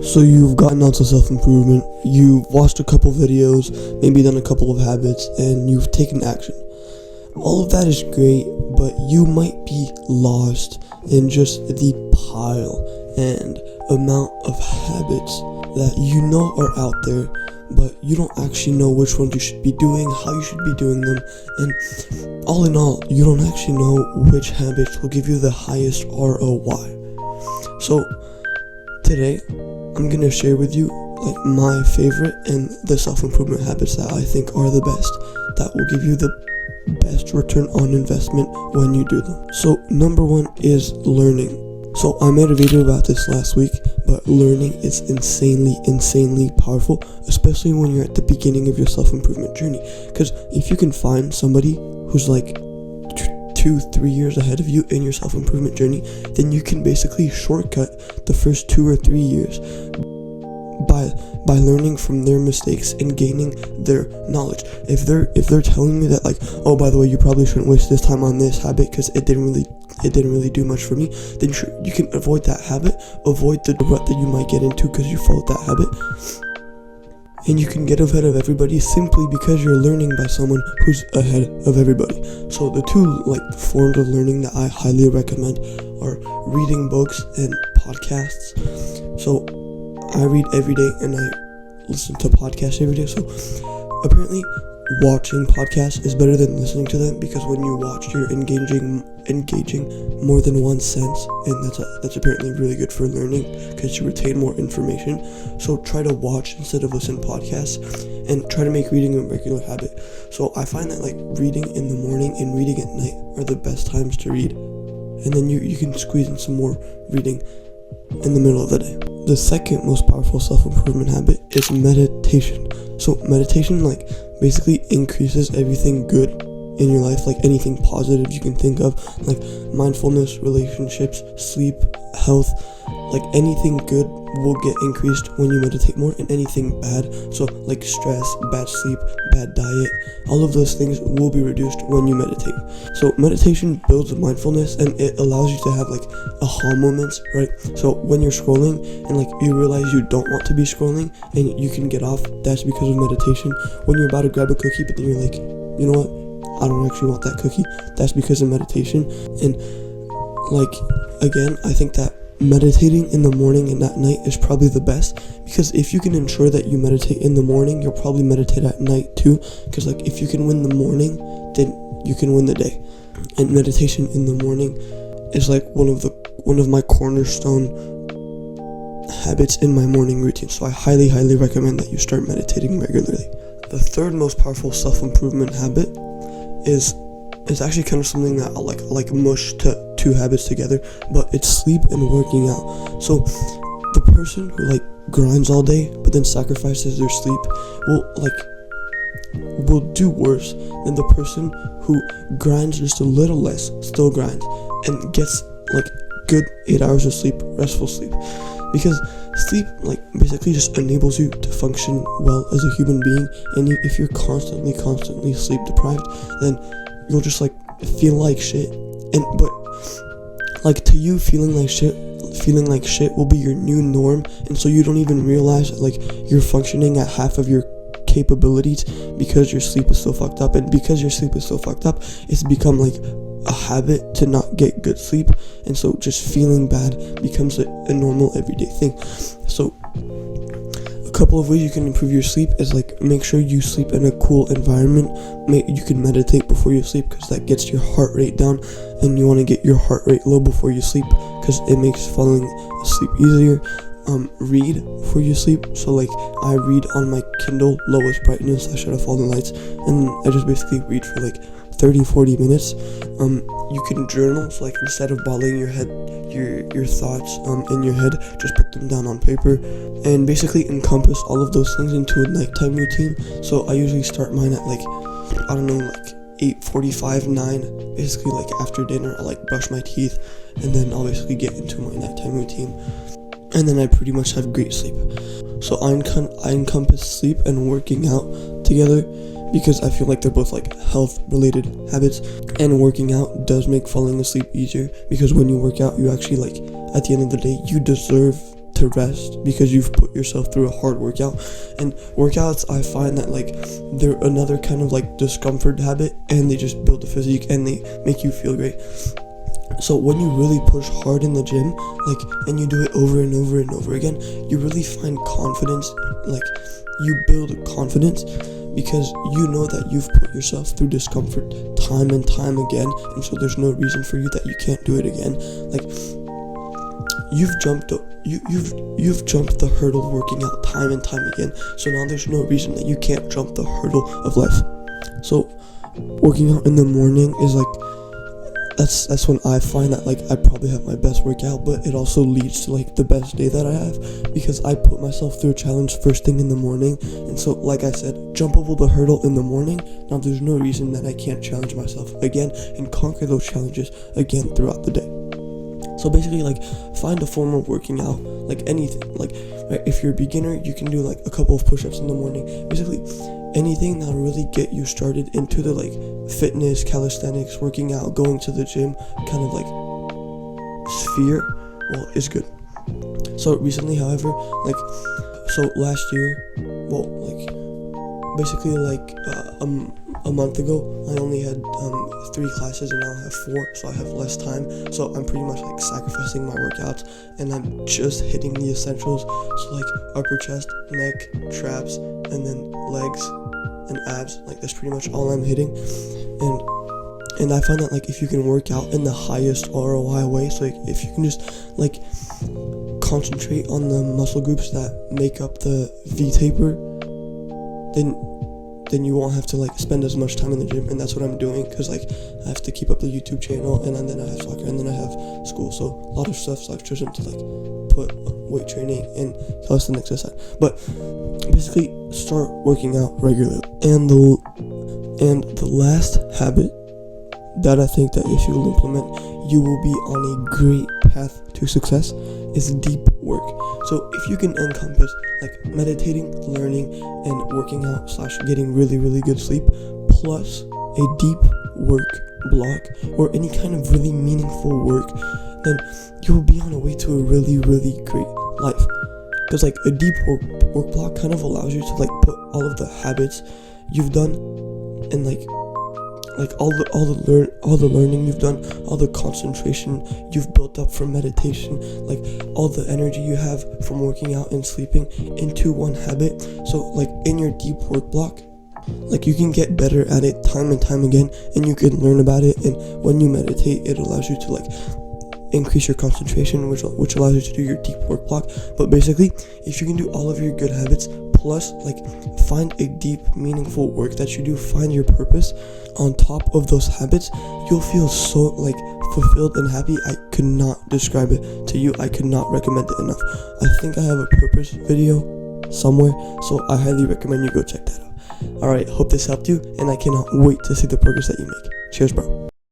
So you've gotten onto self-improvement, you've watched a couple videos, maybe done a couple of habits, and you've taken action. All of that is great, but you might be lost in just the pile and amount of habits that you know are out there, but you don't actually know which ones you should be doing, how you should be doing them, and all in all, you don't actually know which habits will give you the highest ROI. So today, I'm going to share with you my favorite and the self-improvement habits that I think are the best, that will give you the best return on investment when you do them. So number one is learning. So I made a video about this last week, but learning is insanely powerful, especially when you're at the beginning of your self-improvement journey. Because if you can find somebody who's 2-3 years ahead of you in your self-improvement journey, then you can basically shortcut the first 2 or 3 years by learning from their mistakes and gaining their knowledge. If they're telling me that oh, by the way, you probably shouldn't waste this time on this habit because it didn't really do much for me, then sure, you can avoid that habit, avoid the rut that you might get into because you followed that habit. And you can get ahead of everybody simply because you're learning by someone who's ahead of everybody. So the two forms of learning that I highly recommend are reading books and podcasts. So I read every day and I listen to podcasts every day. So apparently watching podcasts is better than listening to them, because when you watch, you're engaging more than one sense, and that's apparently really good for learning because you retain more information. So try to watch instead of listen to podcasts, and try to make reading a regular habit. So I find that reading in the morning and reading at night are the best times to read, and then you can squeeze in some more reading in the middle of the day. The second most powerful self-improvement habit is meditation. So meditation basically increases everything good in your life, anything positive you can think of, mindfulness, relationships, sleep, health, anything good will get increased when you meditate more, and anything bad, so stress, bad sleep, bad diet, all of those things will be reduced when you meditate. So meditation builds mindfulness, and it allows you to have aha moments, right? So when you're scrolling and you realize you don't want to be scrolling and you can get off, that's because of meditation. When you're about to grab a cookie but then you're you know what, I don't actually want that cookie, that's because of meditation. And again, I think that meditating in the morning and at night is probably the best, because if you can ensure that you meditate in the morning, you'll probably meditate at night too, because if you can win the morning, then you can win the day. And meditation in the morning is one of my cornerstone habits in my morning routine. So I highly recommend that you start meditating regularly. The third most powerful self-improvement habit is actually kind of something that I mush to two habits together, but it's sleep and working out. So the person who grinds all day but then sacrifices their sleep will do worse than the person who grinds just a little less, still grinds, and gets good 8 hours of sleep, restful sleep. Because sleep basically just enables you to function well as a human being, and if you're constantly sleep deprived, then you'll just feel like shit. But to you, feeling like shit will be your new norm, and so you don't even realize you're functioning at half of your capabilities because your sleep is so fucked up. And because your sleep is so fucked up, it's become a habit to not get good sleep, and so just feeling bad becomes a normal everyday thing. So a couple of ways you can improve your sleep is make sure you sleep in a cool environment. You can meditate before you sleep because that gets your heart rate down, and you want to get your heart rate low before you sleep because it makes falling asleep easier. Read before you sleep. So I read on my Kindle, lowest brightness, I shut off all the lights, and I just basically read for 30-40 minutes. You can journal, so instead of bottling your thoughts in your head, just put them down on paper, and basically encompass all of those things into a nighttime routine. So I usually start mine at 8:45, 9, basically after dinner. I'll brush my teeth, and then I'll basically get into my nighttime routine, and then I pretty much have great sleep. So I encompass sleep and working out together, because I feel they're both health related habits, and working out does make falling asleep easier, because when you work out, you actually at the end of the day, you deserve to rest because you've put yourself through a hard workout. And workouts, I find that like they're another kind of like discomfort habit, and they just build the physique and they make you feel great. So when you really push hard in the gym, like, and you do it over and over and over again, you really find confidence. Like, you build confidence because you know that you've put yourself through discomfort time and time again, and so there's no reason for you that you can't do it again. Like, you've jumped the hurdle working out time and time again, so now there's no reason that you can't jump the hurdle of life. So working out in the morning is like, that's when I find that like I probably have my best workout, but it also leads to like the best day that I have because I put myself through a challenge first thing in the morning. And so, like I said, jump over the hurdle in the morning. Now there's no reason that I can't challenge myself again and conquer those challenges again throughout the day. So basically, like, find a form of working out, like anything. Like, right, if you're a beginner, you can do like a couple of push-ups in the morning. Basically, anything that'll really get you started into the like fitness, calisthenics, working out, going to the gym kind of like sphere, well, is good. So recently, however, like, so last year, well, like, basically like a month ago, I only had 3 classes and now I have 4, so I have less time. So I'm pretty much like sacrificing my workouts and I'm just hitting the essentials. So like upper chest, neck, traps, and then legs and abs. Like, that's pretty much all I'm hitting. And I find that like if you can work out in the highest ROI way, so like if you can just like concentrate on the muscle groups that make up the V-taper, then you won't have to like spend as much time in the gym. And that's what I'm doing, because like I have to keep up the YouTube channel, and then I have soccer, and then I have school, so a lot of stuff. So I've chosen to like put weight training and calisthenics aside. But basically, start working out regularly. And the last habit that I think that if you will implement, you will be on a great path to success is deep work. So if you can encompass like meditating, learning, and working out / getting really, really good sleep, plus a deep work block or any kind of really meaningful work, then you will be on a way to a really, really great life. Because like a deep work block kind of allows you to like put all of the habits you've done and like all the learning you've done, all the concentration you've built up from meditation, like all the energy you have from working out and sleeping into one habit. So like in your deep work block, like you can get better at it time and time again, and you can learn about it. And when you meditate, it allows you to like increase your concentration, which allows you to do your deep work block. But basically, if you can do all of your good habits plus like find a deep meaningful work that you do, find your purpose on top of those habits, you'll feel so like fulfilled and happy. I could not describe it to you. I could not recommend it enough. I think I have a purpose video somewhere, so I highly recommend you go check that out. Alright, hope this helped you, and I cannot wait to see the progress that you make. Cheers, bro.